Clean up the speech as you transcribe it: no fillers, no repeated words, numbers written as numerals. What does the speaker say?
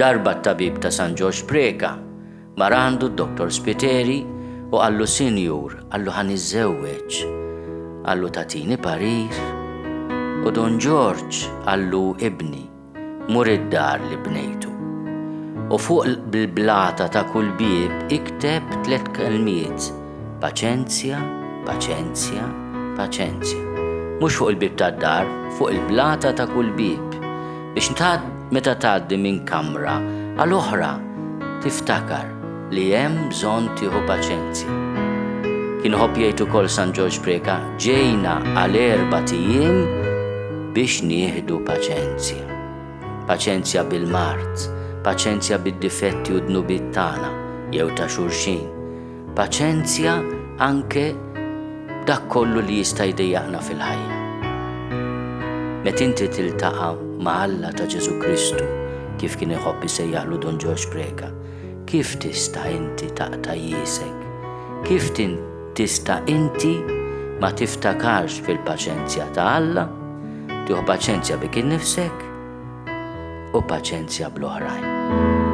Darba t-tabib ta' San George Preka mar għandu d-Dr. Spiteri u għallu Sinjur, għallu ħan iżżewweġ, għallu tatini parir, u Don George għallu ibni, mur id-dar li bnejtu. U fuq bil-blata ta' kull bib ikteb 3 kelmiet: paċenzja, paċenzja, paċenzja. Mhux fuq il-bib tad-dar, fuq il-blata ta' kull bib. Biex meta tgħaddi minn kamra għall-oħra tiftakar li hemm bżonn tieħu paċenzja. Kien ħobb jgħid ukoll San George Preka, ġejna għal 4 ijiem biex nieħdu paċenzja. Paċenzja bil-mart, paċenzja bid-difetti u d-nubiet tagħna jew ta' xulxin. Paċenzja anke dak kollu li jista' jdejjaqna fil-ħajja. Meta inti tiltaqa' ma' Alla ta' Ġesu Kristu, kif kien iħobb isejjaħlu Don George Preka, kif tista' inti taqta' jiesek? Kif tista' inti ma tiftakarx fil-paċenzja ta' Alla, tieħu paċenzja bik innifsek u paċenzja bl-oħrajn.